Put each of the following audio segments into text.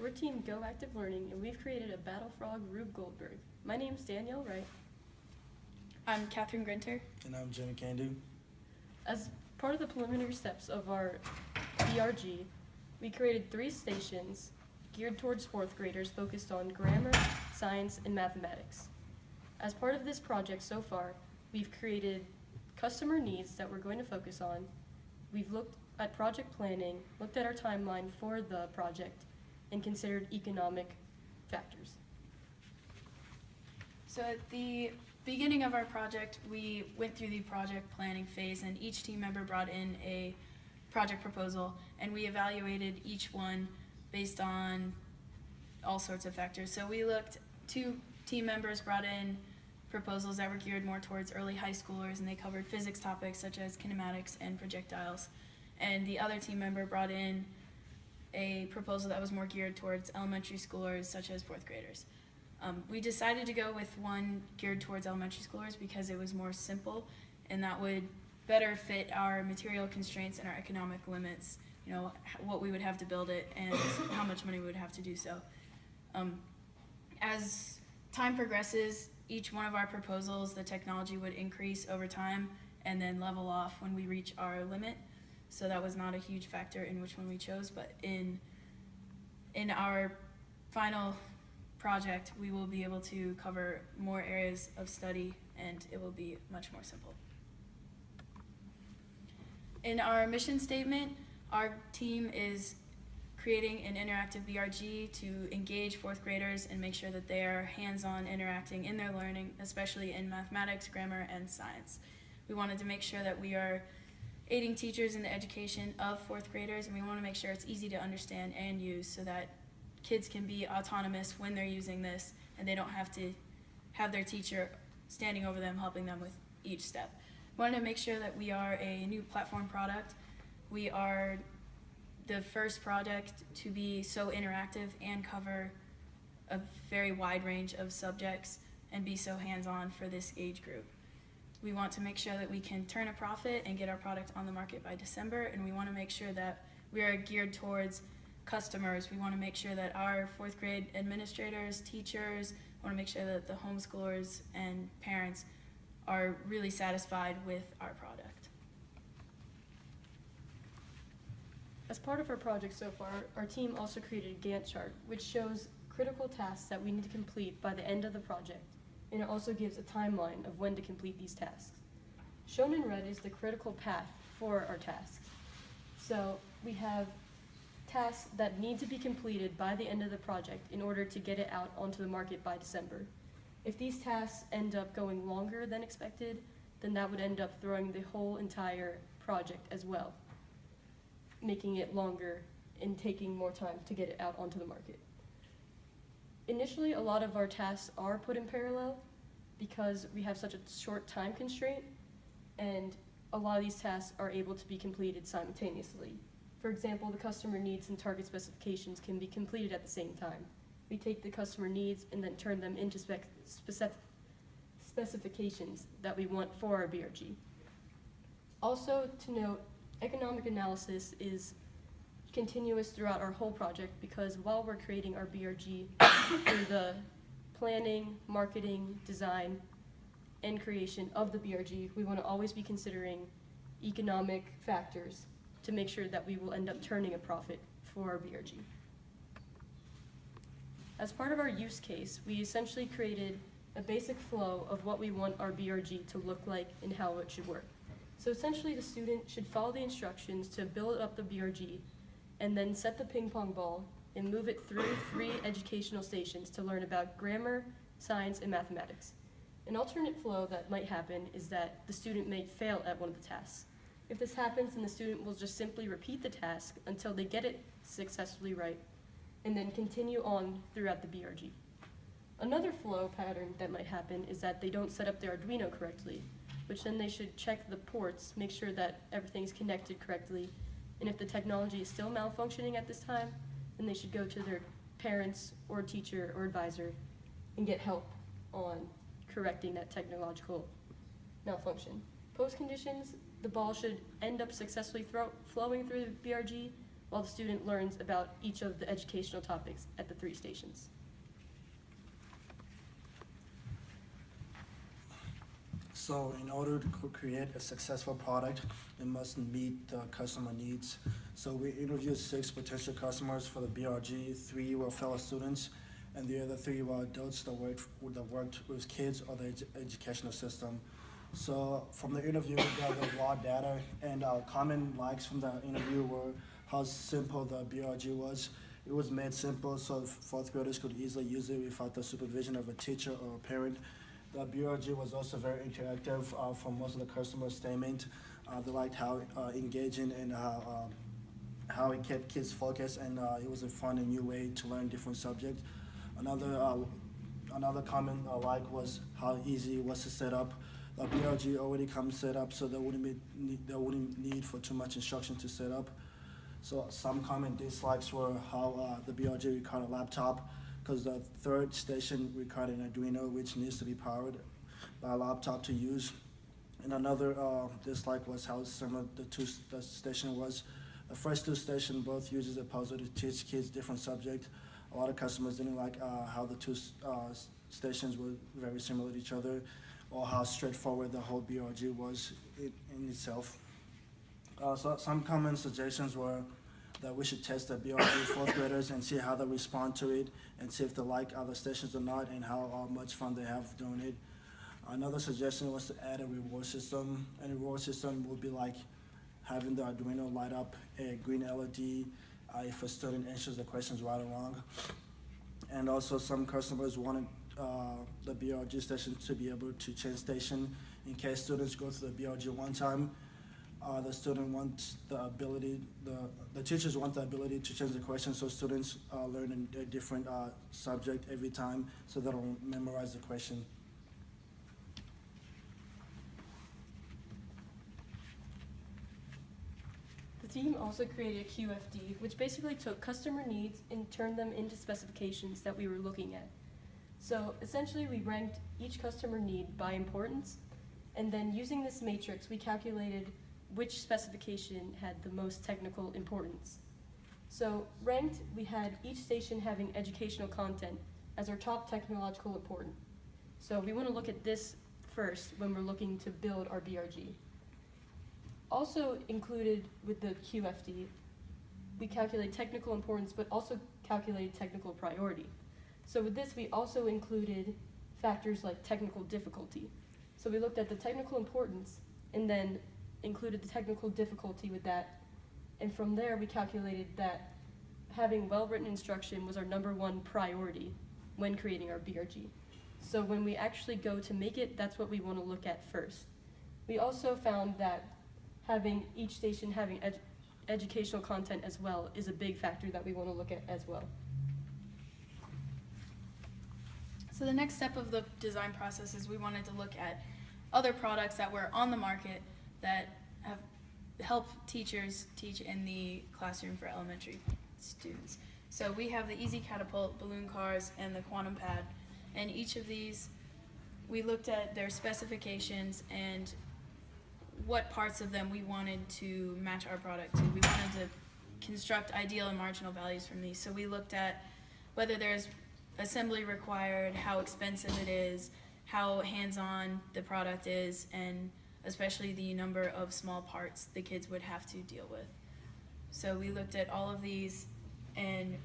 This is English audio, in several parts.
we're Team Go Active Learning, and we've created a Battle Frog Rube Goldberg. My name's Danielle Wright. I'm Catherine Grinter. And I'm Jimmy Candu. As part of the preliminary steps of our BRG, we created 3 stations geared towards 4th graders focused on grammar, science, and mathematics. As part of this project so far, we've created customer needs that we're going to focus on. We've looked at project planning, looked at our timeline for the project, and considered economic factors. So at the beginning of our project, we went through the project planning phase, and each team member brought in a project proposal, and we evaluated each one based on all sorts of factors. So we looked, 2 team members brought in proposals that were geared more towards early high schoolers, and they covered physics topics such as kinematics and projectiles. And the other team member brought in a proposal that was more geared towards elementary schoolers such as 4th graders. We decided to go with one geared towards elementary schoolers because it was more simple, and that would better fit our material constraints and our economic limits, you know, what we would have to build it and how much money we would have to do so. As time progresses, each one of our proposals, the technology would increase over time and then level off when we reach our limit. So that was not a huge factor in which one we chose, but in our final project, we will be able to cover more areas of study, and it will be much more simple. In our mission statement, our team is creating an interactive BRG to engage 4th graders and make sure that they are hands-on interacting in their learning, especially in mathematics, grammar, and science. We wanted to make sure that we are aiding teachers in the education of 4th graders, and we want to make sure it's easy to understand and use so that kids can be autonomous when they're using this and they don't have to have their teacher standing over them helping them with each step. We wanted to make sure that we are a new platform product. We are the first project to be so interactive and cover a very wide range of subjects and be so hands-on for this age group. We want to make sure that we can turn a profit and get our product on the market by December, and we want to make sure that we are geared towards customers. We want to make sure that our 4th grade administrators, teachers, want to make sure that the homeschoolers and parents are really satisfied with our product. As part of our project so far, our team also created a Gantt chart, which shows critical tasks that we need to complete by the end of the project, and it also gives a timeline of when to complete these tasks. Shown in red is the critical path for our tasks. So we have tasks that need to be completed by the end of the project in order to get it out onto the market by December. If these tasks end up going longer than expected, then that would end up throwing the whole entire project as well, making it longer and taking more time to get it out onto the market. Initially, a lot of our tasks are put in parallel because we have such a short time constraint, and a lot of these tasks are able to be completed simultaneously. For example, the customer needs and target specifications can be completed at the same time. We take the customer needs and then turn them into specifications that we want for our BRG. Also to note, economic analysis is continuous throughout our whole project because while we're creating our BRG through the planning, marketing, design, and creation of the BRG, we want to always be considering economic factors to make sure that we will end up turning a profit for our BRG. As part of our use case, we essentially created a basic flow of what we want our BRG to look like and how it should work. So essentially the student should follow the instructions to build up the BRG and then set the ping pong ball and move it through 3 educational stations to learn about grammar, science, and mathematics. An alternate flow that might happen is that the student may fail at one of the tasks. If this happens, then the student will just simply repeat the task until they get it successfully right, and then continue on throughout the BRG. Another flow pattern that might happen is that they don't set up their Arduino correctly, which then they should check the ports, make sure that everything's connected correctly, and if the technology is still malfunctioning at this time, then they should go to their parents or teacher or advisor and get help on correcting that technological malfunction. Post conditions, the ball should end up successfully flowing through the BRG, while the student learns about each of the educational topics at the 3 stations. So in order to create a successful product, it must meet the customer needs. So we interviewed 6 potential customers for the BRG. 3 were fellow students, and the other 3 were adults that worked with kids or the educational system. So from the interview, we gathered raw data, and common likes from the interview were how simple the BRG was. It was made simple so 4th graders could easily use it without the supervision of a teacher or a parent. The BRG was also very interactive from most of the customer statement. They liked how engaging and how it kept kids focused, and it was a fun and new way to learn different subjects. Another common like was how easy it was to set up. The BRG already comes set up, so there wouldn't need for too much instruction to set up. So some common dislikes were how the BRG required a laptop, because the 3rd station required an Arduino, which needs to be powered by a laptop to use. And another dislike was how similar the station was. The first 2 stations both uses a puzzle to teach kids different subjects. A lot of customers didn't like how the 2 stations were very similar to each other, or how straightforward the whole BRG was in itself. So some common suggestions were that we should test the BRG 4th graders and see how they respond to it, and see if they like other stations or not, and how much fun they have doing it. Another suggestion was to add a reward system. And a reward system would be like having the Arduino light up a green LED if a student answers the questions right or wrong. And also some customers wanted the BRG station to be able to change station in case students go to the BRG one time. The student wants the ability, the teachers want the ability to change the question, so students learn a different subject every time, so they don't memorize the question. The team also created a QFD, which basically took customer needs and turned them into specifications that we were looking at. So essentially we ranked each customer need by importance, and then using this matrix we calculated which specification had the most technical importance. So ranked, we had each station having educational content as our top technological important. So we want to look at this first when we're looking to build our BRG. Also included with the QFD, we calculate technical importance, but also calculated technical priority. So with this, we also included factors like technical difficulty. So we looked at the technical importance and then included the technical difficulty with that. And from there, we calculated that having well-written instruction was our #1 priority when creating our BRG. So when we actually go to make it, that's what we want to look at first. We also found that having each station having educational content as well is a big factor that we want to look at as well. So the next step of the design process is we wanted to look at other products that were on the market that have helped teachers teach in the classroom for elementary students. So we have the Easy Catapult, balloon cars, and the Quantum Pad. And each of these, we looked at their specifications and what parts of them we wanted to match our product to. We wanted to construct ideal and marginal values from these. So we looked at whether there's assembly required, how expensive it is, how hands-on the product is, and especially the number of small parts the kids would have to deal with. So we looked at all of these and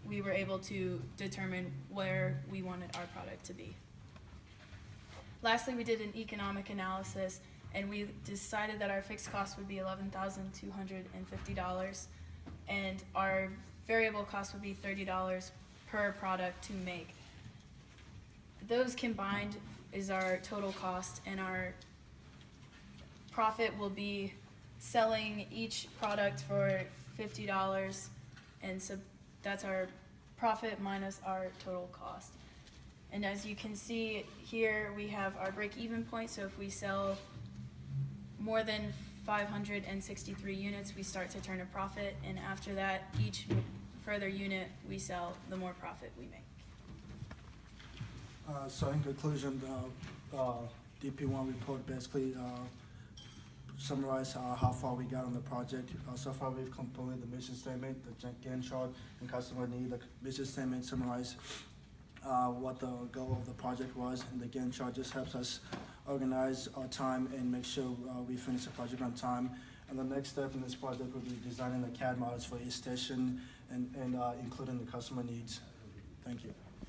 we were able to determine where we wanted our product to be. Lastly, we did an economic analysis and we decided that our fixed cost would be $11,250 and our variable cost would be $30 per product to make. Those combined is our total cost, and our profit will be selling each product for $50, and so that's our profit minus our total cost. And as you can see here, we have our break-even point, so if we sell more than 563 units, we start to turn a profit, and after that, each further unit we sell, the more profit we make. So in conclusion, the DP1 report basically summarize how far we got on the project. So far, we've completed the mission statement, the Gantt chart, and customer need. The mission statement summarize what the goal of the project was, and the Gantt chart just helps us organize our time and make sure we finish the project on time. And the next step in this project will be designing the CAD models for each station and including the customer needs. Thank you.